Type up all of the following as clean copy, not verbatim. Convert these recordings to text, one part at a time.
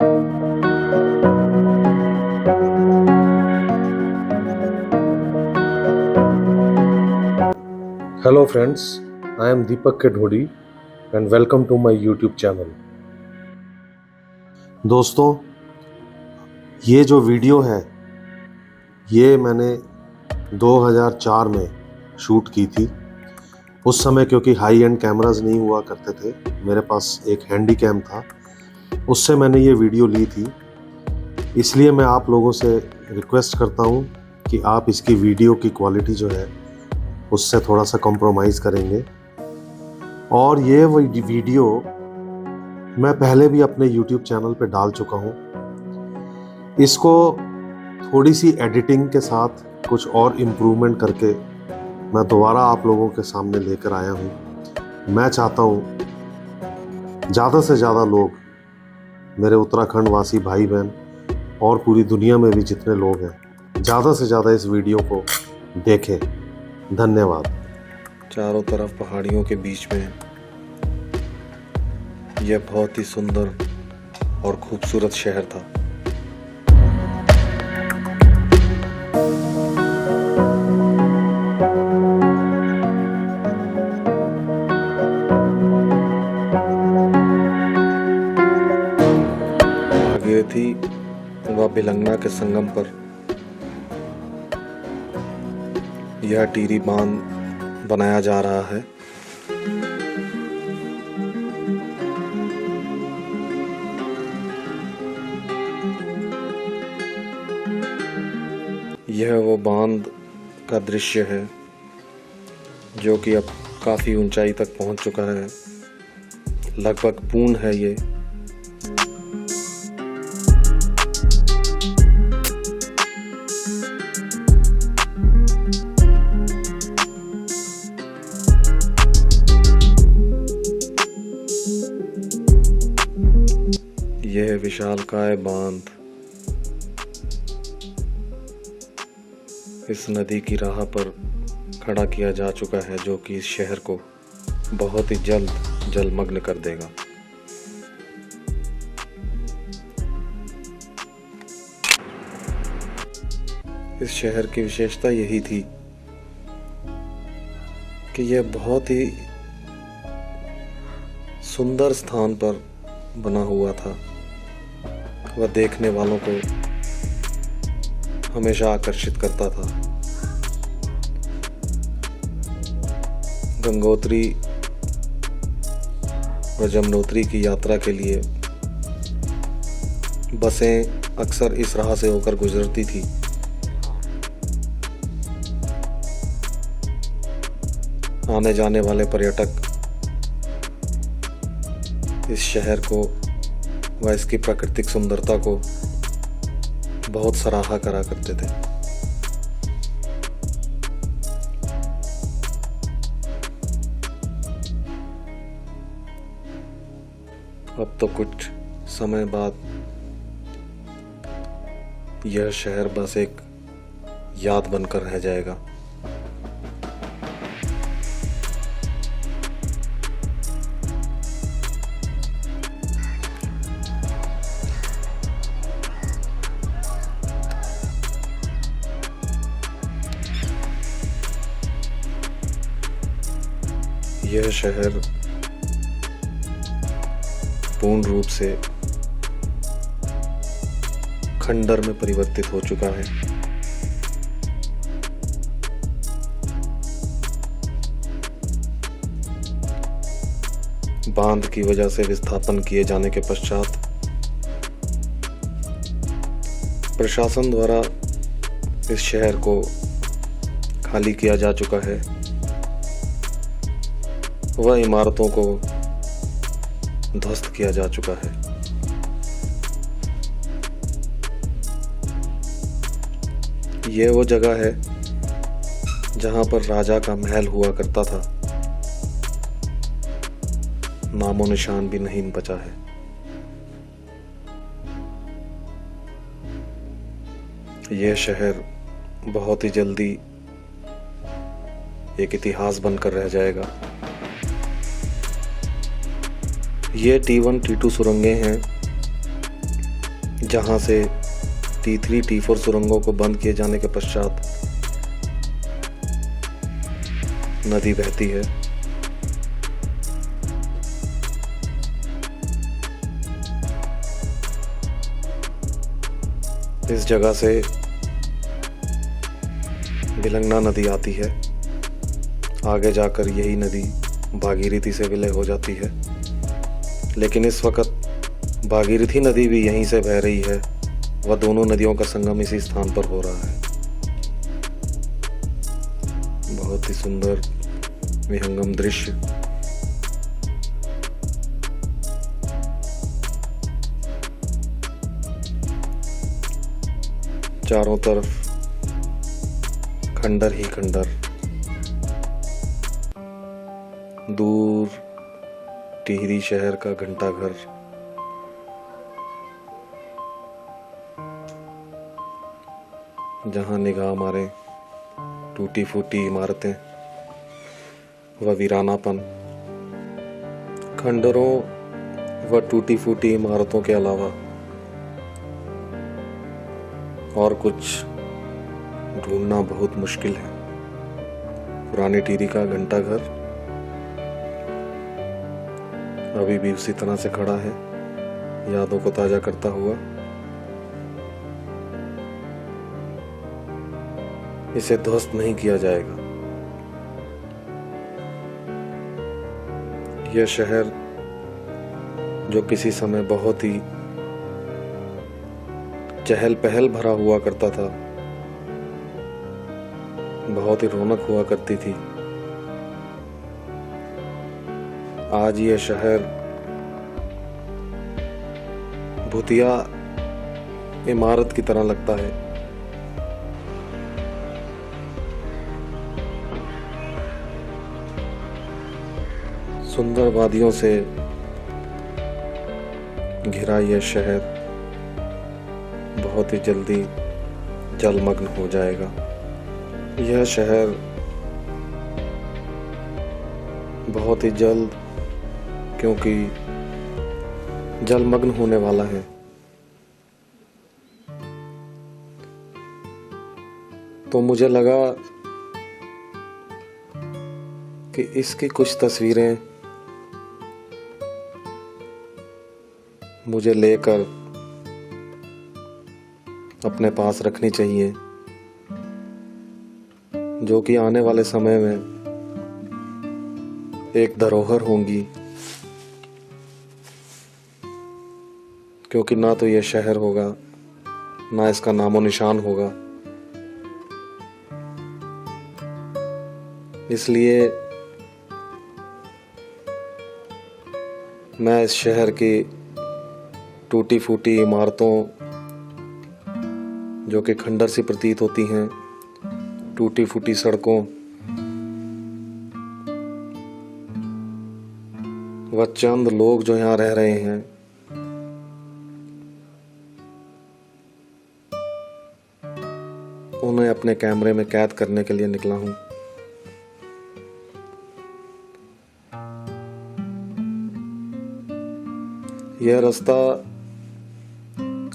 Hello friends, I am Deepak Kedhodi and welcome to my YouTube channel. दोस्तों, ये जो video है ये मैंने 2004 में शूट की थी। उस समय क्योंकि हाई एंड कैमरास नहीं हुआ करते थे, मेरे पास एक हैंडी कैम था, उससे मैंने ये वीडियो ली थी। इसलिए मैं आप लोगों से रिक्वेस्ट करता हूँ कि आप इसकी वीडियो की क्वालिटी जो है उससे थोड़ा सा कॉम्प्रोमाइज़ करेंगे। और ये वही वीडियो मैं पहले भी अपने YouTube चैनल पे डाल चुका हूँ। इसको थोड़ी सी एडिटिंग के साथ कुछ और इम्प्रूवमेंट करके मैं दोबारा आप लोगों के सामने लेकर आया हूँ। मैं चाहता हूँ ज़्यादा से ज़्यादा लोग, मेरे उत्तराखंड वासी भाई बहन और पूरी दुनिया में भी जितने लोग हैं, ज़्यादा से ज़्यादा इस वीडियो को देखें। धन्यवाद। चारों तरफ पहाड़ियों के बीच में यह बहुत ही सुंदर और खूबसूरत शहर था। भागीरथी व भिलंगना के संगम पर यह टिहरी बांध बनाया जा रहा है। यह वो बांध का दृश्य है जो कि अब काफ़ी ऊंचाई तक पहुंच चुका है। लगभग पूर्ण है ये। यह विशालकाय बांध इस नदी की राह पर खड़ा किया जा चुका है, जो कि इस शहर को बहुत ही जल्द जलमग्न कर देगा। इस शहर की विशेषता यही थी कि यह बहुत ही सुंदर स्थान पर बना हुआ था। वह देखने वालों को हमेशा आकर्षित करता था। गंगोत्री व जमुनोत्री की यात्रा के लिए बसें अक्सर इस राह से होकर गुजरती थी। आने जाने वाले पर्यटक इस शहर को व इसकी प्राकृतिक सुंदरता को बहुत सराहा करा करते थे। अब तो कुछ समय बाद यह शहर बस एक याद बनकर रह जाएगा। यह शहर पूर्ण रूप से खंडर में परिवर्तित हो चुका है। बांध की वजह से विस्थापन किए जाने के पश्चात प्रशासन द्वारा इस शहर को खाली किया जा चुका है। वह इमारतों को ध्वस्त किया जा चुका है। यह वो जगह है जहां पर राजा का महल हुआ करता था। नामो निशान भी नहीं बचा है। यह शहर बहुत ही जल्दी एक इतिहास बनकर रह जाएगा। ये T1 T2 सुरंगें हैं जहां से T3 T4 सुरंगों को बंद किए जाने के पश्चात नदी बहती है। इस जगह से बिलंगना नदी आती है। आगे जाकर यही नदी भागीरथी से विलय हो जाती है। लेकिन इस वक्त भागीरथी नदी भी यहीं से बह रही है। वह दोनों नदियों का संगम इसी स्थान पर हो रहा है। बहुत ही सुंदर विहंगम दृश्य। चारों तरफ खंडर ही खंडर। दूर टिहरी शहर का घंटाघर। जहां निगाह मारे टूटी फूटी इमारतें व वीरानापन। खंडरों व टूटी फूटी इमारतों के अलावा और कुछ ढूंढना बहुत मुश्किल है। पुरानी टिहरी का घंटाघर अभी भी उसी तरह से खड़ा है, यादों को ताजा करता हुआ। इसे ध्वस्त नहीं किया जाएगा। यह शहर जो किसी समय बहुत ही चहल पहल भरा हुआ करता था, बहुत ही रौनक हुआ करती थी, आज यह शहर भूतिया इमारत की तरह लगता है। सुंदर वादियों से घिरा यह शहर बहुत ही जल्दी जलमग्न हो जाएगा। यह शहर बहुत ही जल्द, क्योंकि जलमग्न होने वाला है। तो मुझे लगा कि इसकी कुछ तस्वीरें मुझे लेकर अपने पास रखनी चाहिए, जो कि आने वाले समय में एक धरोहर होंगी। क्योंकि ना तो यह शहर होगा, ना इसका नामो निशान होगा। इसलिए मैं इस शहर की टूटी फूटी इमारतों, जो कि खंडर सी प्रतीत होती हैं, टूटी फूटी सड़कों व चंद लोग जो यहाँ रह रहे हैं, उन्हें अपने कैमरे में कैद करने के लिए निकला हूँ। यह रास्ता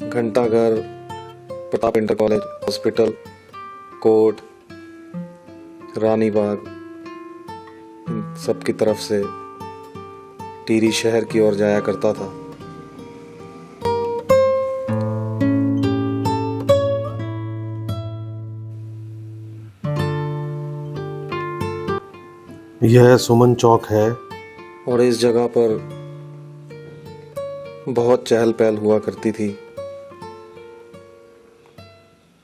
Ghantaghar, Pratap inter college, hospital, court, Rani Bagh, इन सब की तरफ से टिहरी शहर की ओर जाया करता था। यह सुमन चौक है और इस जगह पर बहुत चहल पहल हुआ करती थी।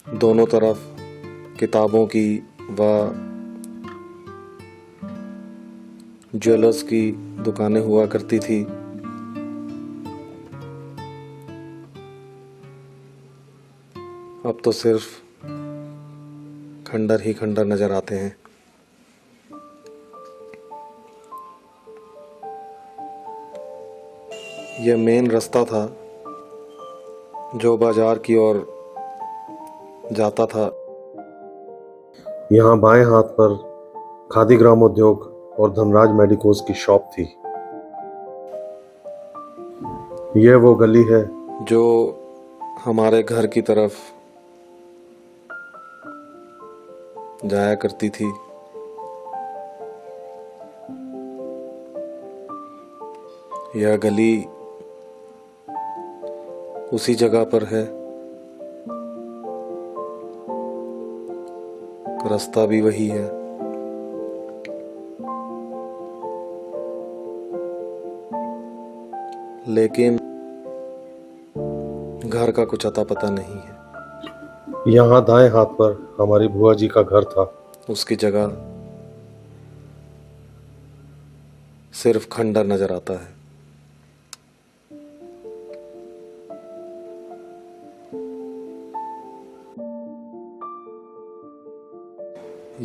दोनों तरफ किताबों की व ज्वेलर्स की दुकानें हुआ करती थी। अब तो सिर्फ खंडर ही खंडर नजर आते हैं। यह मेन रास्ता था जो बाजार की ओर जाता था। यहाँ बाएं हाथ पर खादी ग्रामोद्योग और धनराज मेडिकोज की शॉप थी। यह वो गली है जो हमारे घर की तरफ जाया करती थी। यह गली उसी जगह पर है, रास्ता भी वही है। लेकिन घर का कुछ अता पता नहीं है। यहाँ दाएं हाथ पर हमारी बुआ जी का घर था। उसकी जगह सिर्फ खंडर नजर आता है।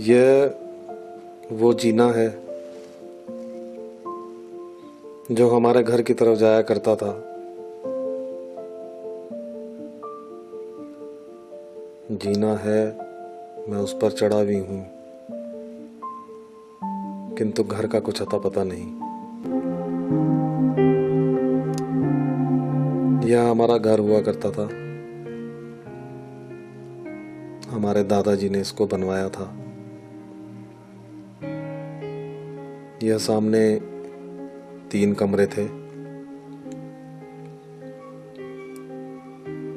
यह वो जीना है जो हमारे घर की तरफ जाया करता था। जीना है, मैं उस पर चढ़ा भी हूं, किंतु घर का कुछ अता पता नहीं। यह हमारा घर हुआ करता था। हमारे दादाजी ने इसको बनवाया था। यह सामने 3 कमरे थे।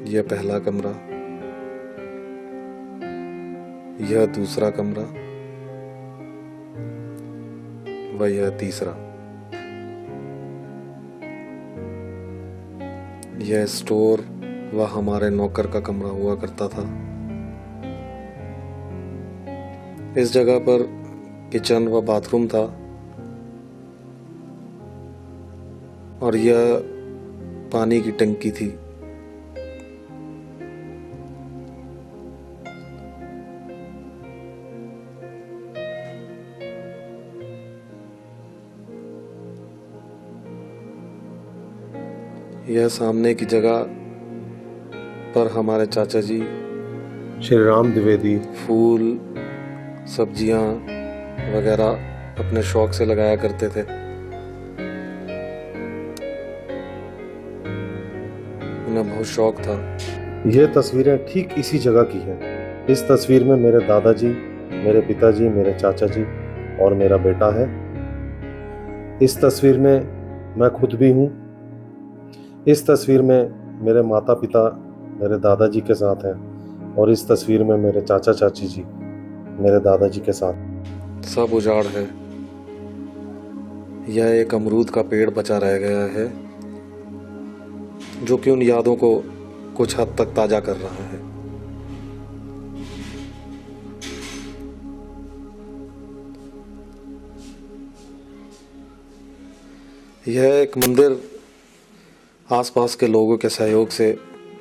यह पहला कमरा, यह दूसरा कमरा व यह तीसरा। यह स्टोर व हमारे नौकर का कमरा हुआ करता था। इस जगह पर किचन व बाथरूम था और यह पानी की टंकी थी। यह सामने की जगह पर हमारे चाचा जी श्री राम द्विवेदी फूल सब्जियां वगैरह अपने शौक से लगाया करते थे। उन्हें बहुत शौक था। ये तस्वीरें ठीक इसी जगह की हैं। इस तस्वीर में मेरे दादाजी, मेरे पिताजी, मेरे चाचा जी और मेरा बेटा है। इस तस्वीर में मैं खुद भी हूँ। इस तस्वीर में मेरे माता पिता मेरे दादाजी के साथ हैं और इस तस्वीर में मेरे चाचा चाची जी मेरे दादाजी के साथ। सब उजाड़ है। यह एक अमरूद का पेड़ बचा रह गया है जो कि उन यादों को कुछ हद तक ताजा कर रहा है। यह एक मंदिर आसपास के लोगों के सहयोग से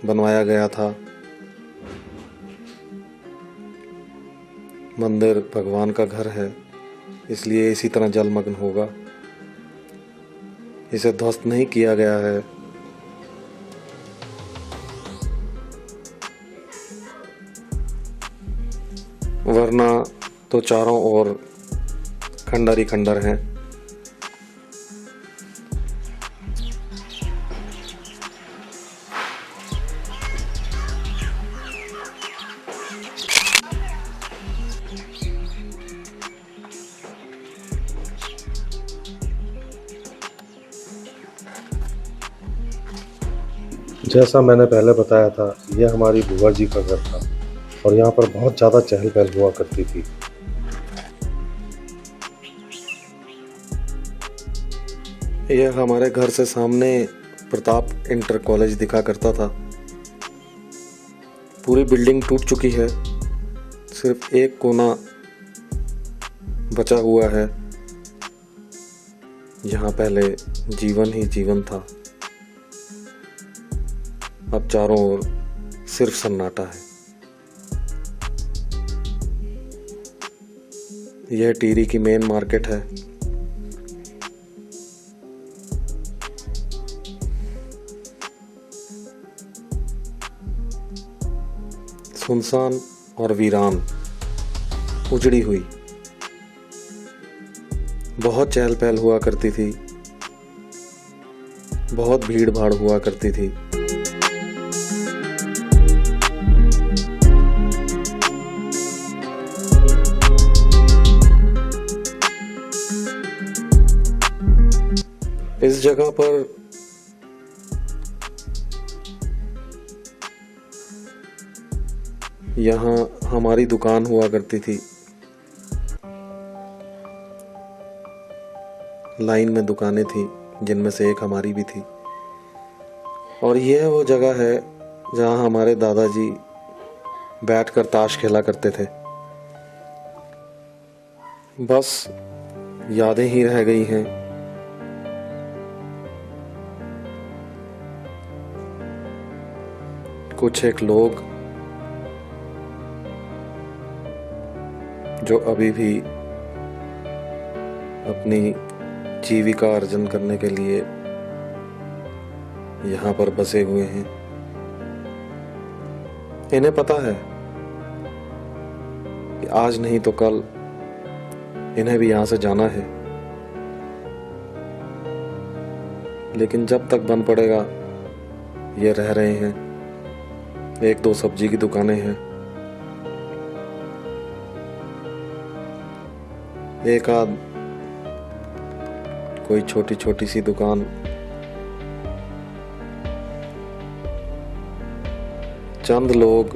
बनवाया गया था। मंदिर भगवान का घर है, इसलिए इसी तरह जलमग्न होगा। इसे ध्वस्त नहीं किया गया है। वरना तो चारों ओर खंडर ही खंडर हैं। जैसा मैंने पहले बताया था, यह हमारी बुआ जी का घर था और यहाँ पर बहुत ज़्यादा चहल पहल हुआ करती थी। यह हमारे घर से सामने प्रताप इंटर कॉलेज दिखा करता था। पूरी बिल्डिंग टूट चुकी है, सिर्फ एक कोना बचा हुआ है। यहाँ पहले जीवन ही जीवन था, अब चारों ओर सिर्फ सन्नाटा है। यह टिहरी की मेन मार्केट है। सुनसान और वीरान, उजड़ी हुई। बहुत चहल पहल हुआ करती थी, बहुत भीड़ भाड़ हुआ करती थी। जगह पर यहाँ हमारी दुकान हुआ करती थी। लाइन में दुकानें थी जिनमें से एक हमारी भी थी। और यह वो जगह है जहाँ हमारे दादाजी बैठकर ताश खेला करते थे। बस यादें ही रह गई हैं। कुछ एक लोग जो अभी भी अपनी जीविका अर्जन करने के लिए यहाँ पर बसे हुए हैं। इन्हें पता है कि आज नहीं तो कल इन्हें भी यहाँ से जाना है, लेकिन जब तक बन पड़ेगा ये रह रहे हैं। एक दो सब्जी की दुकानें हैं, एक आध कोई छोटी छोटी सी दुकान, चंद लोग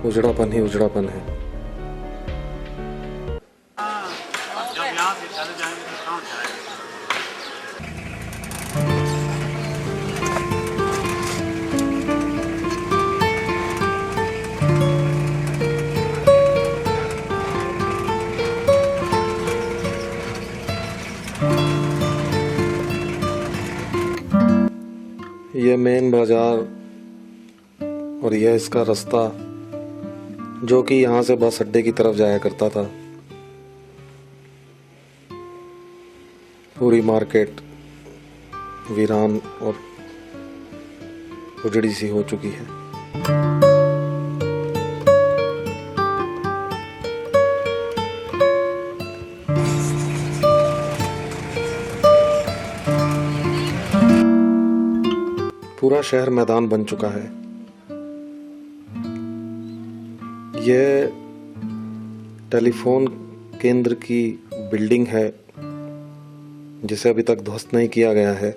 उजड़ापन ही उजड़ापन है। जब यहाँ से चले जाएंगे तो कहाँ जाएंगे? ये मेन बाजार और यह इसका रास्ता जो कि यहाँ से बस अड्डे की तरफ जाया करता था। पूरी मार्केट वीरान और उजड़ी सी हो चुकी है। पूरा शहर मैदान बन चुका है। यह टेलीफोन केंद्र की बिल्डिंग है जिसे अभी तक ध्वस्त नहीं किया गया है,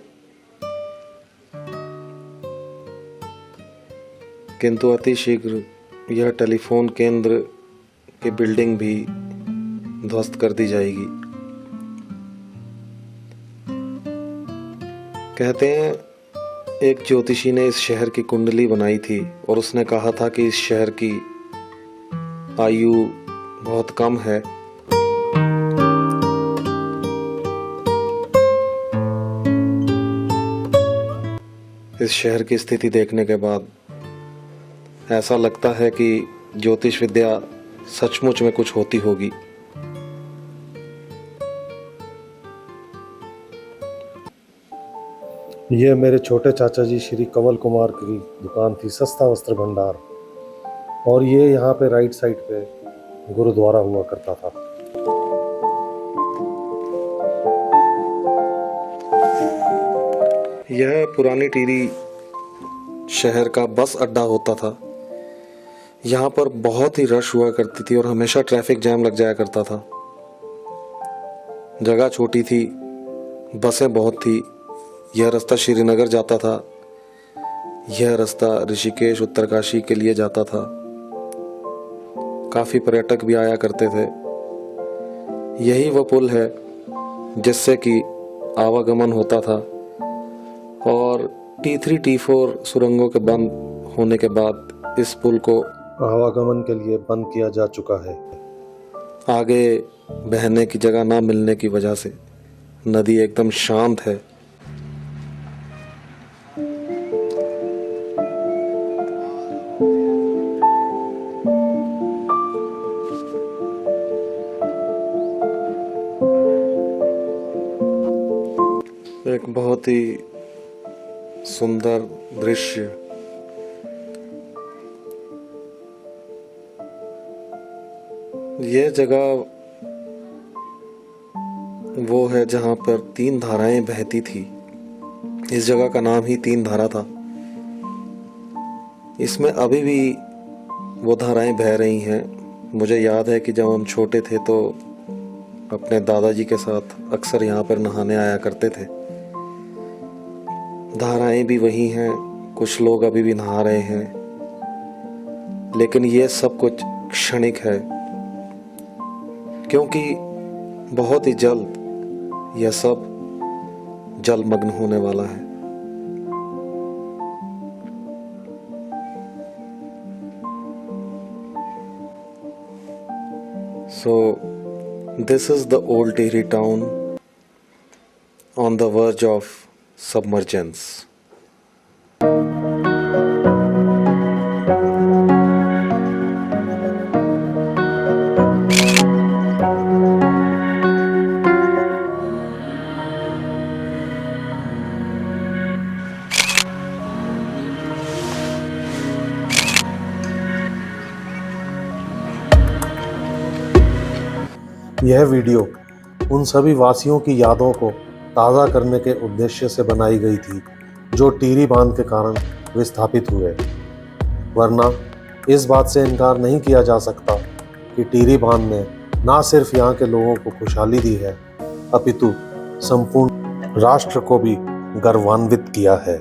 किंतु अति शीघ्र यह टेलीफोन केंद्र की बिल्डिंग भी ध्वस्त कर दी जाएगी। कहते हैं एक ज्योतिषी ने इस शहर की कुंडली बनाई थी और उसने कहा था कि इस शहर की आयु बहुत कम है। इस शहर की स्थिति देखने के बाद ऐसा लगता है कि ज्योतिष विद्या सचमुच में कुछ होती होगी। ये मेरे छोटे चाचा जी श्री कंवल कुमार की दुकान थी, सस्ता वस्त्र भंडार। और ये यहाँ पे राइट साइड पे गुरुद्वारा हुआ करता था। यह पुरानी टिहरी शहर का बस अड्डा होता था। यहाँ पर बहुत ही रश हुआ करती थी और हमेशा ट्रैफिक जैम लग जाया करता था। जगह छोटी थी, बसें बहुत थी। यह रास्ता श्रीनगर जाता था, यह रास्ता ऋषिकेश उत्तरकाशी के लिए जाता था। काफी पर्यटक भी आया करते थे। यही वो पुल है जिससे कि आवागमन होता था। और T3 T4 सुरंगों के बंद होने के बाद इस पुल को आवागमन के लिए बंद किया जा चुका है। आगे बहने की जगह ना मिलने की वजह से नदी एकदम शांत है। एक बहुत ही सुंदर दृश्य। यह जगह वो है जहाँ पर 3 धाराएं बहती थी। इस जगह का नाम ही 3 धारा था। इसमें अभी भी वो धाराएं बह रही हैं। मुझे याद है कि जब हम छोटे थे तो अपने दादाजी के साथ अक्सर यहाँ पर नहाने आया करते थे। धाराएं भी वही हैं, कुछ लोग अभी भी नहा रहे हैं, लेकिन ये सब कुछ क्षणिक है, क्योंकि बहुत ही जल्द यह सब जलमग्न होने वाला है। So this is the old Tehri town on the verge of submergence. यह वीडियो उन सभी वासियों की यादों को ताज़ा करने के उद्देश्य से बनाई गई थी जो टिहरी बांध के कारण विस्थापित हुए। वरना इस बात से इनकार नहीं किया जा सकता कि टिहरी बांध ने न सिर्फ यहाँ के लोगों को खुशहाली दी है, अपितु संपूर्ण राष्ट्र को भी गर्वान्वित किया है।